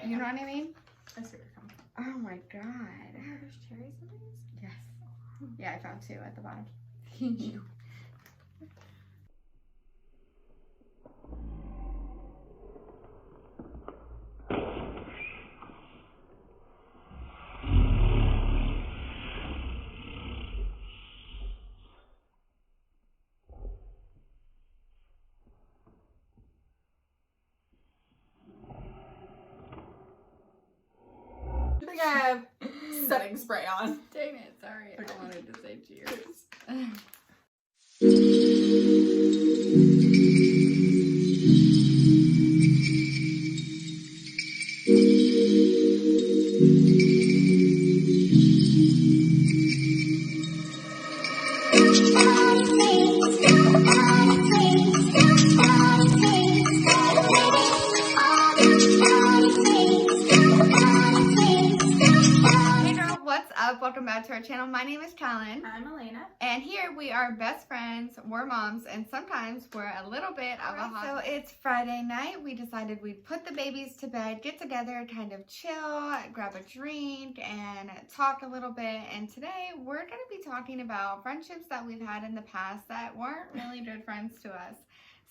Okay. You know what I mean? I see where you're coming from. Oh my god. Oh, there's cherries in these? Yes. Yeah, I found 2 at the bottom. I think I have setting spray on. Dang it, sorry. Okay. I wanted to say cheers. What's up? Welcome back to our channel. My name is Callan. I'm Elaynna. And here we are best friends, we're moms, and sometimes we're a little bit of a hot. So it's Friday night. We decided we'd put the babies to bed, get together, kind of chill, grab a drink, and talk a little bit. And today we're going to be talking about friendships that we've had in the past that weren't really good friends to us.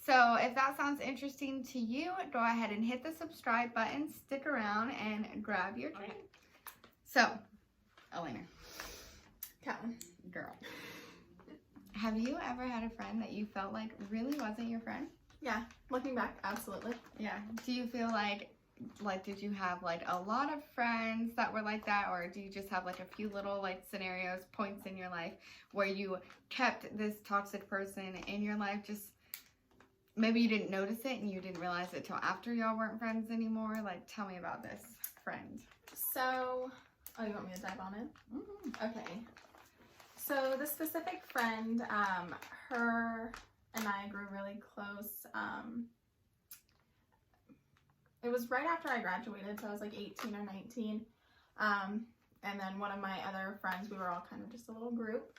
So if that sounds interesting to you, go ahead and hit the subscribe button, stick around, and grab your drink. So, Elaynna. Callan. Girl. Have you ever had a friend that you felt like really wasn't your friend? Yeah, looking back, absolutely. Yeah. Do you feel like did you have like a lot of friends that were like that, or do you just have like a few little like scenarios, points in your life where you kept this toxic person in your life, just maybe you didn't notice it and you didn't realize it till after y'all weren't friends anymore? Like, tell me about this friend. So, oh, you want me to dive on it? Mm-hmm. Okay. So the specific friend, her and I grew really close. It was right after I graduated, so I was like 18 or 19. And then one of my other friends, we were all kind of just a little group.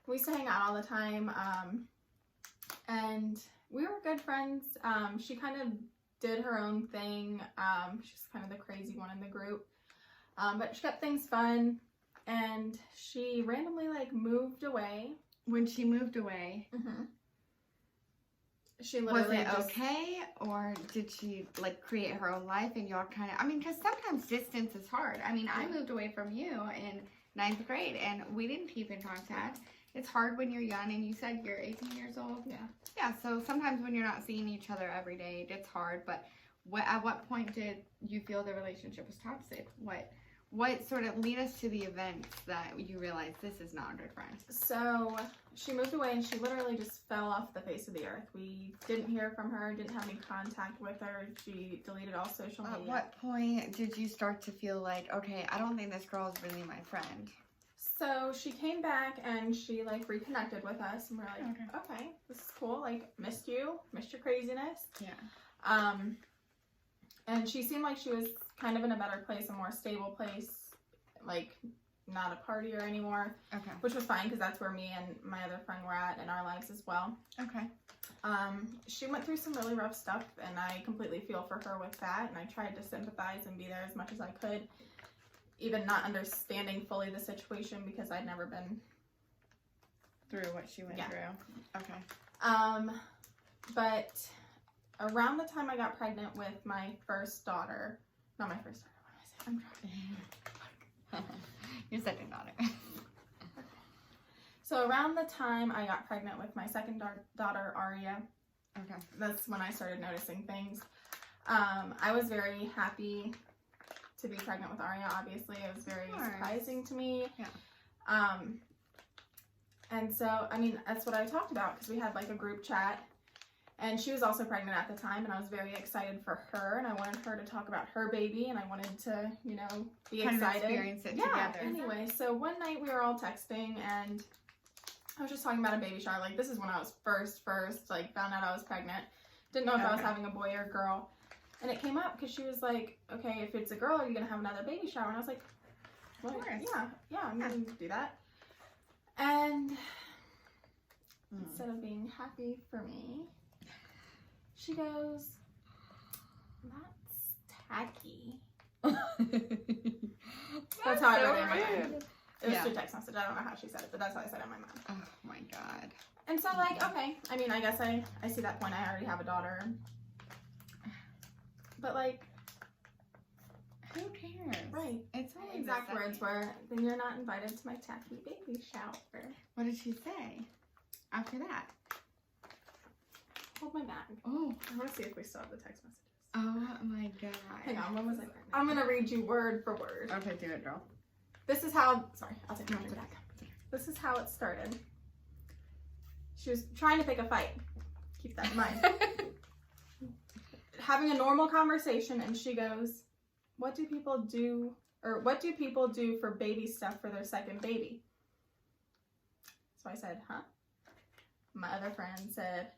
We used to hang out all the time, and we were good friends. She kind of did her own thing. She's kind of the crazy one in the group. But she kept things fun, and she randomly like moved away. When she moved away, she literally was it okay, or did she like create her own life and y'all kind of, I mean, because sometimes distance is hard. I mean, I moved away from you in 9th grade and we didn't keep in contact. It's hard when you're young, and you said you're 18 years old. Yeah, so sometimes when you're not seeing each other every day, it's hard. But at what point did you feel the relationship was toxic? What sort of lead us to the events that you realized this is not a good friend? So she moved away, and she literally just fell off the face of the earth. We didn't hear from her, didn't have any contact with her. She deleted all social media. At what point did you start to feel like, okay, I don't think this girl is really my friend? So she came back and she like reconnected with us, and we're like, okay, this is cool. Like, missed you, missed your craziness. Yeah. And she seemed like she was kind of in a better place, a more stable place, like not a partier anymore. Okay. Which was fine, because that's where me and my other friend were at in our lives as well. Okay. She went through some really rough stuff, and I completely feel for her with that, and I tried to sympathize and be there as much as I could, even not understanding fully the situation because I'd never been through what she went through. Okay. But around the time I got pregnant with my first daughter, not my first daughter, what am I saying? I'm trying. Your second daughter. So around the time I got pregnant with my second daughter, Aria, that's when I started noticing things. I was very happy to be pregnant with Aria, obviously. It was very surprising to me. Yeah. And so, I mean, that's what I talked about, because we had like a group chat, and she was also pregnant at the time, and I was very excited for her, and I wanted her to talk about her baby, and I wanted to, you know, be kind excited. Of experience it together. Anyway, so one night we were all texting, and I was just talking about a baby shower. Like, this is when I was first, like, found out I was pregnant. Didn't know if I was having a boy or a girl. And it came up because she was like, okay, if it's a girl, are you going to have another baby shower? And I was like, what? Yeah, I'm going to do that. And instead of being happy for me, she goes, that's tacky. That's how I read it in my rude. mind. It was through text message. I don't know how she said it, but that's how I said it in my mind. Oh my god. And so, like, okay. I mean, I guess I see that point. I already have a daughter. But, like... Who cares? Right. It's only Exact words were, then you're not invited to my tacky baby shower. What did she say after that? Hold my bag. Oh. I want to see if we still have the text messages. Oh my god. Hang on, when was I pregnant? I'm going to read you word for word. Okay, do it, girl. This is how, sorry, I'll take my back. This is how it started. She was trying to pick a fight. Keep that in mind. Having a normal conversation, and she goes, what do people do for baby stuff for their second baby? So I said, huh? My other friend said,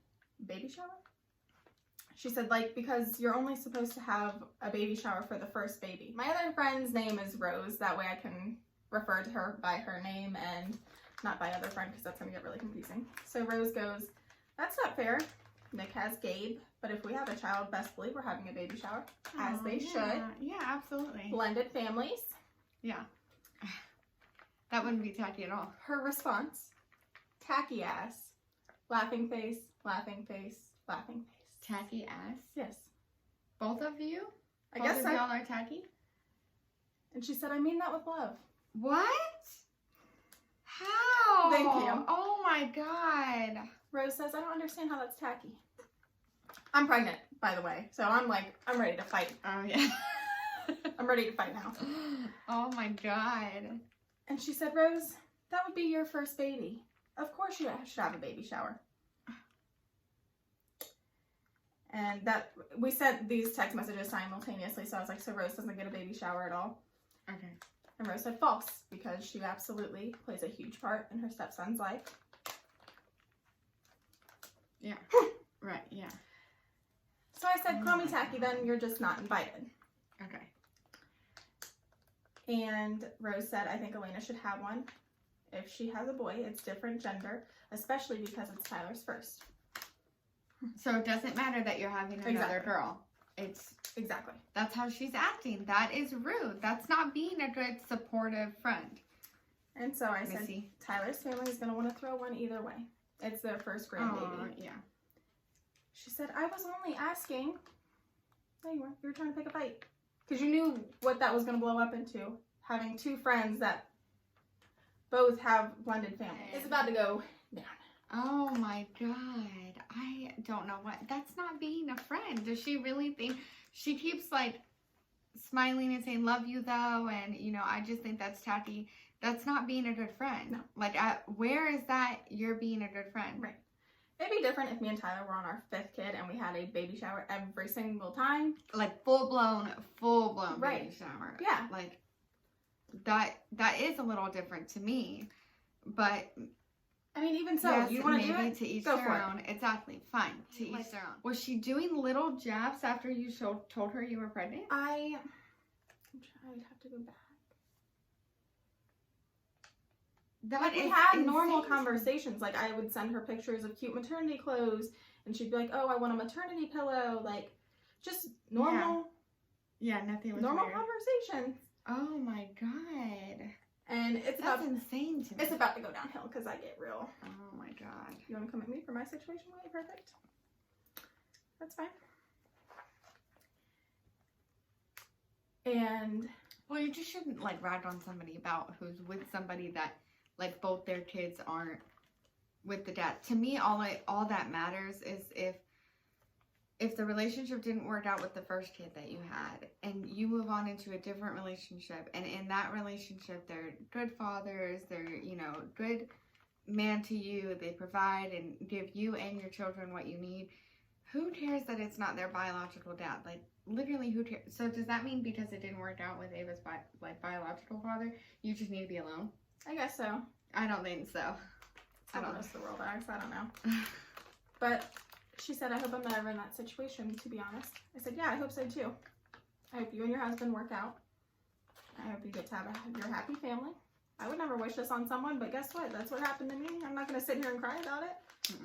baby shower? She said, like, because you're only supposed to have a baby shower for the first baby. My other friend's name is Rose. That way I can refer to her by her name and not by other friend, because that's going to get really confusing. So Rose goes, that's not fair. Nick has Gabe, but if we have a child, best believe we're having a baby shower, as they should. Yeah, absolutely. Blended families. Yeah. That wouldn't be tacky at all. Her response, tacky ass. Laughing face, laughing face, laughing face. Tacky ass? Yes. Both of you? I guess Both of y'all are tacky? And she said, I mean that with love. What? How? Thank you. Oh my god. Rose says, I don't understand how that's tacky. I'm pregnant, by the way, so I'm ready to fight. Oh yeah. I'm ready to fight now. Oh my god. And she said, Rose, that would be your first baby. Of course you should have a baby shower. And that, we sent these text messages simultaneously, so I was like, so Rose doesn't get a baby shower at all? Okay. And Rose said false, because she absolutely plays a huge part in her stepson's life. Yeah. Right, yeah. So I said, call me tacky, then you're just not invited. Okay. And Rose said, I think Elaynna should have one. If she has a boy, it's different gender, especially because it's Tyler's first. So it doesn't matter that you're having another girl. It's exactly. That's how she's acting. That is rude. That's not being a good supportive friend. And so I said, Tyler's family is going to want to throw one either way. It's their first grandbaby. Yeah. She said, I was only asking. There you were. You were trying to pick a fight. Because you knew what that was going to blow up into. Having two friends that both have blended families. It's about to go down. Oh my god. I don't know what. That's not being a friend. Does she really think? She keeps like smiling and saying, love you though. And, you know, I just think that's tacky. That's not being a good friend. No. Like, where is that you're being a good friend? Right. It'd be different if me and Tyler were on our 5th kid and we had a baby shower every single time. Like, full-blown right. baby shower. Yeah. Like, that is a little different to me. But I mean, even so, yes, you want to do it? To each Go their for own. Exactly. Fine. To each their own. Was she doing little jabs after you told her you were pregnant? I'd have to go back. That we had normal conversations. Like, I would send her pictures of cute maternity clothes, and she'd be like, "Oh, I want a maternity pillow." Like, just normal. Yeah, nothing was normal weird. Conversations. Oh my god. And that's insane to me. It's about to go downhill because I get real. Oh my god. You want to come at me for my situation? Really perfect. That's fine. And well, you just shouldn't like rag on somebody about who's with somebody that like both their kids aren't with the dad. To me, all that matters is if the relationship didn't work out with the first kid that you had and you move on into a different relationship, and in that relationship they're good fathers, they're, you know, good man to you, they provide and give you and your children what you need, who cares that it's not their biological dad? Like, literally, who cares? So does that mean because it didn't work out with Ava's biological father, you just need to be alone? I guess so. I don't think so. I don't know the world acts. I don't know. But she said, I hope I'm never in that situation, to be honest. I said, yeah, I hope so too. I hope you and your husband work out. I hope you get to have your happy family. I would never wish this on someone, but guess what? That's what happened to me. I'm not going to sit here and cry about it.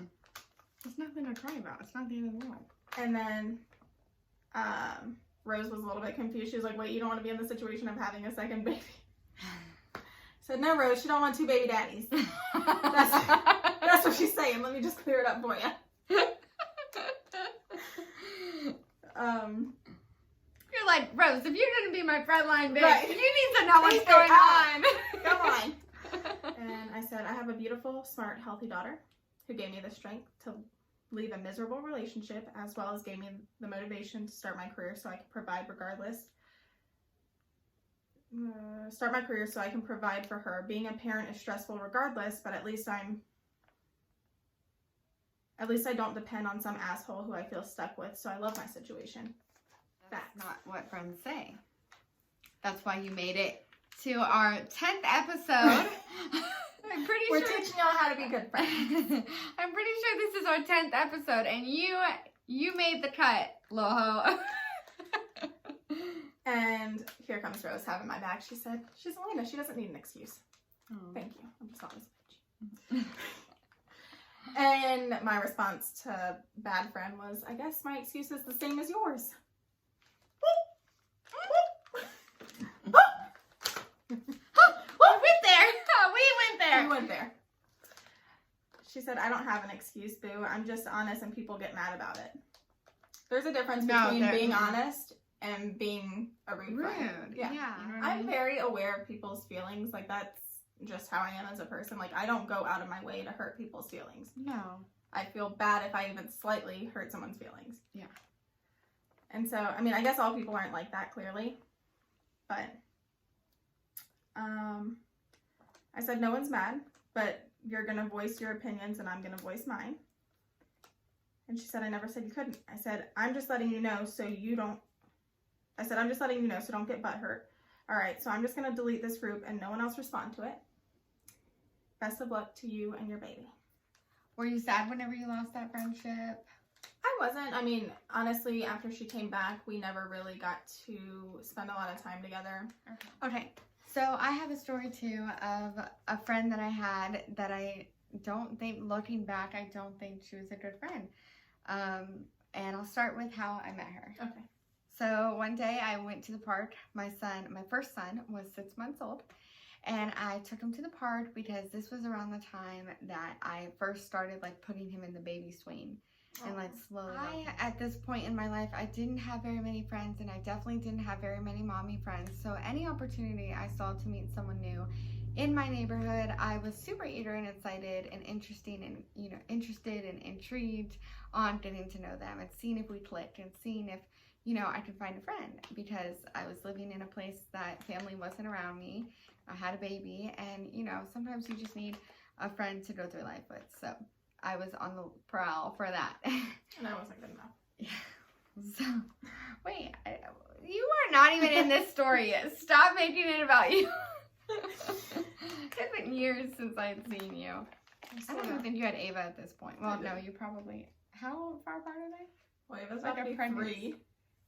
It's nothing to cry about. It's not the end of the world. And then Rose was a little bit confused. She was like, wait, you don't want to be in the situation of having a second baby? I said, no, Rose, she don't want 2 baby daddies. That's what she's saying. Let me just clear it up for you. You're like, Rose, if you're going to be my frontline bitch, right. you need to know what's going on. Come on. And I said, I have a beautiful, smart, healthy daughter who gave me the strength to leave a miserable relationship, as well as gave me the motivation to start my career so I can provide regardless. Start my career so I can provide for her. Being a parent is stressful regardless, but at least I don't depend on some asshole who I feel stuck with, so I love my situation. That's not what friends say. That's why you made it to our 10th episode. We're teaching y'all how to be good friends. I'm pretty sure this is our 10th episode, and you made the cut, Loho. And here comes Rose having my back. She said, she's Elaynna. She doesn't need an excuse. Oh. Thank you. I'm just honest bitch. And my response to bad friend was, I guess my excuse is the same as yours. We went there. She said, I don't have an excuse, boo. I'm just honest and people get mad about it. There's a difference between being honest and being a rude friend. Yeah. You know what I mean? I'm very aware of people's feelings. Like, that's just how I am as a person. Like, I don't go out of my way to hurt people's feelings. No. I feel bad if I even slightly hurt someone's feelings. Yeah. And so, I mean, I guess all people aren't like that, clearly. But, I said, no one's mad, but you're going to voice your opinions and I'm going to voice mine. And she said, I never said you couldn't. I said, I'm just letting you know so you don't. I said, I'm just letting you know so don't get butthurt. All right, so I'm just going to delete this group and no one else respond to it. Best of luck to you and your baby. Were you sad whenever you lost that friendship? I wasn't. I mean, honestly, after she came back, we never really got to spend a lot of time together. Okay. So I have a story too of a friend that I had that I don't think, looking back, I don't think she was a good friend. And I'll start with how I met her. Okay. So one day I went to the park. My first son was 6 months old. And I took him to the park because this was around the time that I first started like putting him in the baby swing. And like slowly. At this point in my life, I didn't have very many friends, and I definitely didn't have very many mommy friends. So any opportunity I saw to meet someone new in my neighborhood, I was super eager and excited and interested and intrigued on getting to know them and seeing if we clicked and seeing if, I could find a friend, because I was living in a place that family wasn't around me. I had a baby, and sometimes you just need a friend to go through life with. So I was on the prowl for that. And I wasn't good enough. Yeah. So, wait, you are not even in this story yet. Stop making it about you. It's been years since I've seen you. I don't even think you had Ava at this point. Well, no, you probably, how far apart are they? Well, Ava's about to be 3.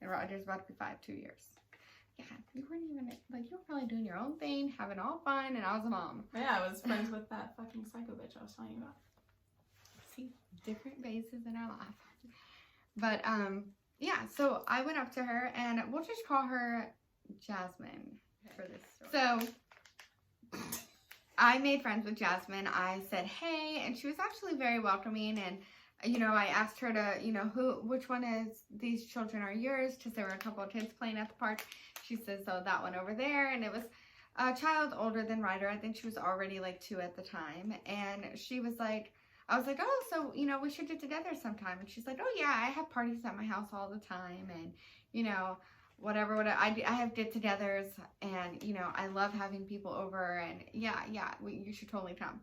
And Roger's about to be 5, 2 years. Yeah, you weren't even, you were probably doing your own thing, having all fun, and I was a mom. Yeah, I was friends with that fucking psycho bitch I was telling you about. See, different phases in our life. But, yeah, so I went up to her, and we'll just call her Jasmine for this story. So, I made friends with Jasmine. I said, hey, and she was actually very welcoming, and I asked her to, which one is these children are yours, because there were a couple of kids playing at the park. She says, so that one over there, and it was a child older than Ryder. I think she was already like 2 at the time, and she was like, I was like, oh, so, we should get together sometime. And she's like, oh, yeah, I have parties at my house all the time. And, whatever. I have get-togethers. And, I love having people over. And, yeah, you should totally come.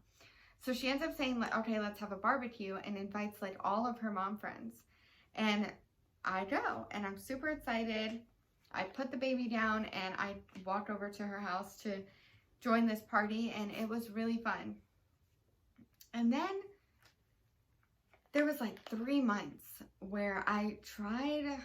So she ends up saying, like, okay, let's have a barbecue. And invites, like, all of her mom friends. And I go. And I'm super excited. I put the baby down. And I walked over to her house to join this party. And it was really fun. And then there was like 3 months where I tried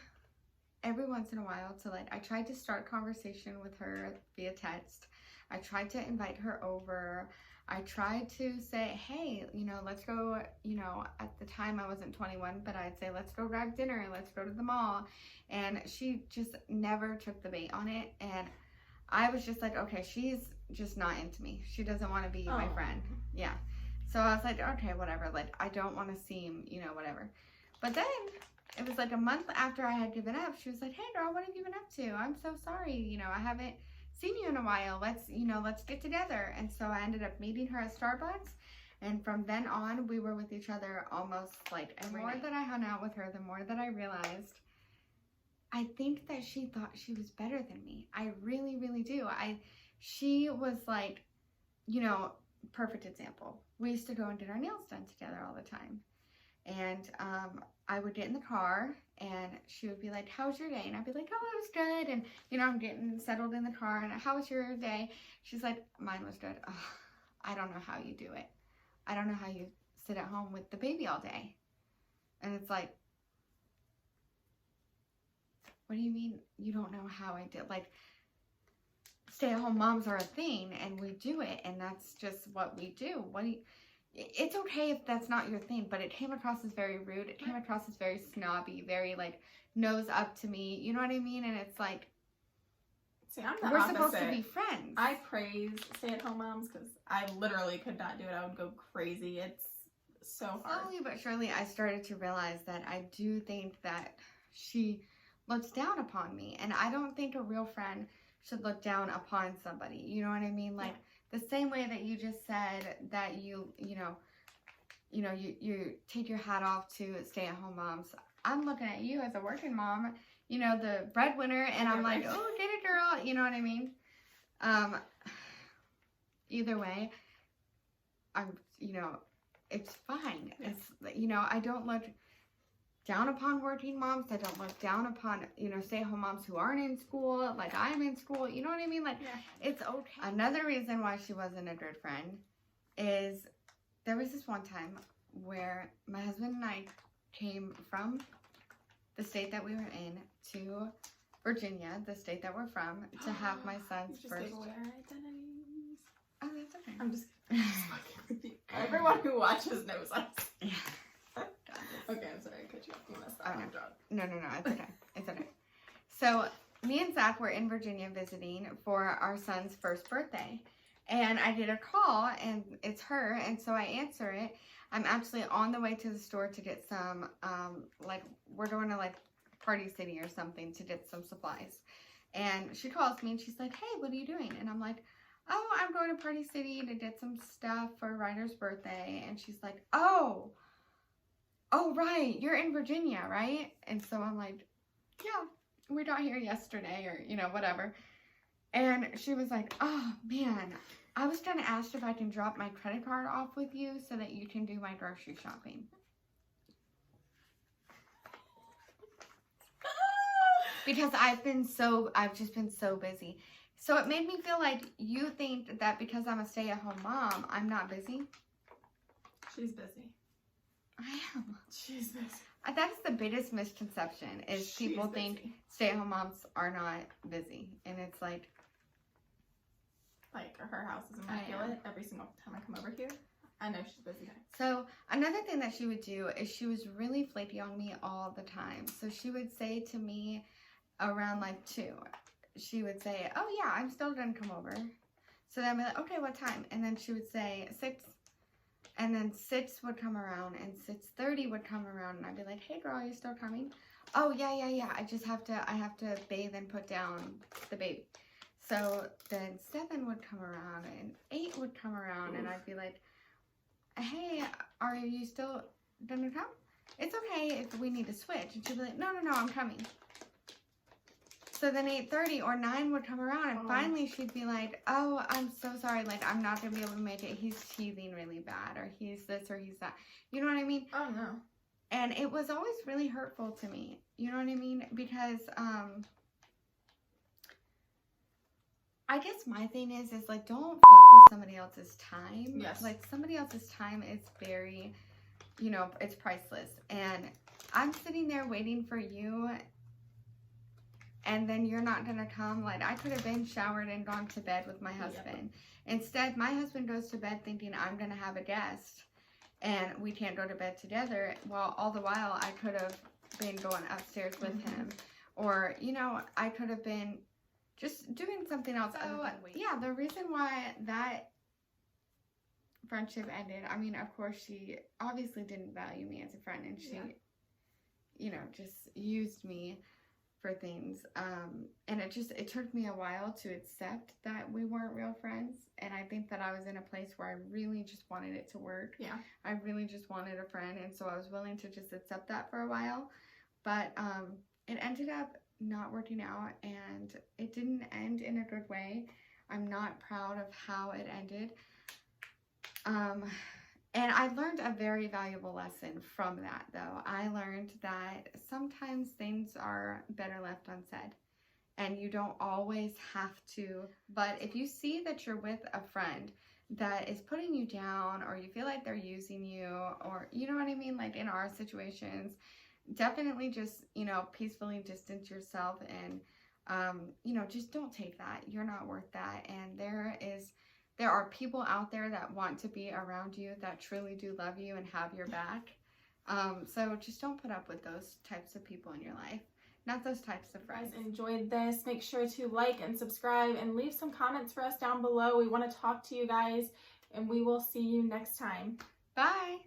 every once in a while to like, I tried to start conversation with her via text. I tried to invite her over. I tried to say, hey, you know, let's go, you know, at the time I wasn't 21, but I'd say, let's go grab dinner, let's go to the mall. And she just never took the bait on it. And I was just like, okay, she's just not into me. She doesn't want to be my friend. Yeah. So I was like, okay, whatever. Like, I don't want to seem, you know, whatever. But then it was like a month after I had given up, she was like, hey girl, what have you been up to? I'm so sorry. You know, I haven't seen you in a while. Let's get together. And so I ended up meeting her at Starbucks. And from then on, we were with each other almost like every night. The more that I hung out with her, the more that I realized, I think that she thought she was better than me. I really, really do. She was like, you know, perfect example. We used to go and get our nails done together all the time. And I would get in the car and she would be like, how was your day? And I'd be like, oh, it was good. And, you know, I'm getting settled in the car. And how was your day? She's like, mine was good. Oh, I don't know how you do it. I don't know how you sit at home with the baby all day. And it's like, what do you mean you don't know how I did? Like, stay-at-home moms are a thing and we do it. And that's just what we do. It's okay if that's not your thing, but it came across as very rude. It came across as very snobby, very like nose up to me. You know what I mean? And it's like, see, I'm the we're opposite. supposed to be friends. I praise stay-at-home moms because I literally could not do it. I would go crazy. It's so hard. Slowly but surely, I started to realize that I do think that she looks down upon me, and I don't think a real friend should look down upon somebody. You know what I mean? Like. The same way that you just said that you take your hat off to stay-at-home moms. I'm looking at you as a working mom, you know, the breadwinner, and I'm like, oh, get it, girl. You know what I mean? Either way, you know, it's fine. Yeah. It's, you know, I don't look down upon working moms. I don't look down upon, you know, stay-at-home moms who aren't in school, like I'm in school. You know what I mean? Like, It's okay. Another reason why she wasn't a good friend is there was this one time where my husband and I came from the state that we were in to Virginia, the state that we're from, to have my son's you just first. Gave away our identities. Oh, that's okay. I'm just fucking with you. Everyone who watches knows us. Yeah. Okay, I'm sorry, I cut you off. You messed up. No, it's okay. It's okay. So, me and Zach were in Virginia visiting for our son's first birthday. And I get a call, and it's her, and so I answer it. I'm actually on the way to the store to get some, like, we're going to, like, Party City or something to get some supplies. And she calls me, and she's like, hey, what are you doing? And I'm like, oh, I'm going to Party City to get some stuff for Ryder's birthday. And she's like, oh, right, you're in Virginia, right? And so I'm like, yeah, we got here yesterday, or, you know, whatever. And she was like, oh, man, I was going to ask if I can drop my credit card off with you so that you can do my grocery shopping. Because I've just been so busy. So it made me feel like you think that because I'm a stay-at-home mom, I'm not busy. She's busy. I am. She's busy. That's the biggest misconception is people think stay-at-home moms are not busy. And it's like her house is immaculate every single time I come over here. I know she's busy. So another thing that she would do is she was really flaky on me all the time. So she would say to me around like 2, she would say, oh yeah, I'm still gonna come over. So then I'd be like, okay, what time? And then she would say 6. And then 6 would come around and 6:30 would come around and I'd be like, hey girl, are you still coming? Oh yeah. I have to bathe and put down the baby. So then 7 would come around and 8 would come around and I'd be like, hey, are you still gonna come? It's okay if we need to switch. And she'd be like, no, I'm coming. So then 8:30 or 9 would come around and finally she'd be like, oh, I'm so sorry. Like, I'm not going to be able to make it. He's teething really bad or he's this or he's that. You know what I mean? Oh, no. And it was always really hurtful to me. You know what I mean? Because I guess my thing is like, don't fuck with somebody else's time. Yes. Like, somebody else's time is very, you know, it's priceless. And I'm sitting there waiting for you and then you're not gonna come. Like, I could have been showered and gone to bed with my husband. Instead, my husband goes to bed thinking I'm gonna have a guest and we can't go to bed together. Well, all the while I could have been going upstairs with him, or, you know, I could have been just doing something else. So, yeah, the reason why that friendship ended, I mean, of course, she obviously didn't value me as a friend, and she, you know, just used me for things, and it took me a while to accept that we weren't real friends, and I think that I was in a place where I really just wanted it to work. I really just wanted a friend, and so I was willing to just accept that for a while, but it ended up not working out, and it didn't end in a good way. I'm not proud of how it ended, and I learned a very valuable lesson from that, though. I learned that sometimes things are better left unsaid, and you don't always have to. But if you see that you're with a friend that is putting you down, or you feel like they're using you, or, you know what I mean, like in our situations, definitely just, you know, peacefully distance yourself, and, you know, just don't take that. You're not worth that, and there are people out there that want to be around you, that truly do love you and have your back. So just don't put up with those types of people in your life. Not those types of friends. If you guys enjoyed this, make sure to like and subscribe and leave some comments for us down below. We want to talk to you guys, and we will see you next time. Bye.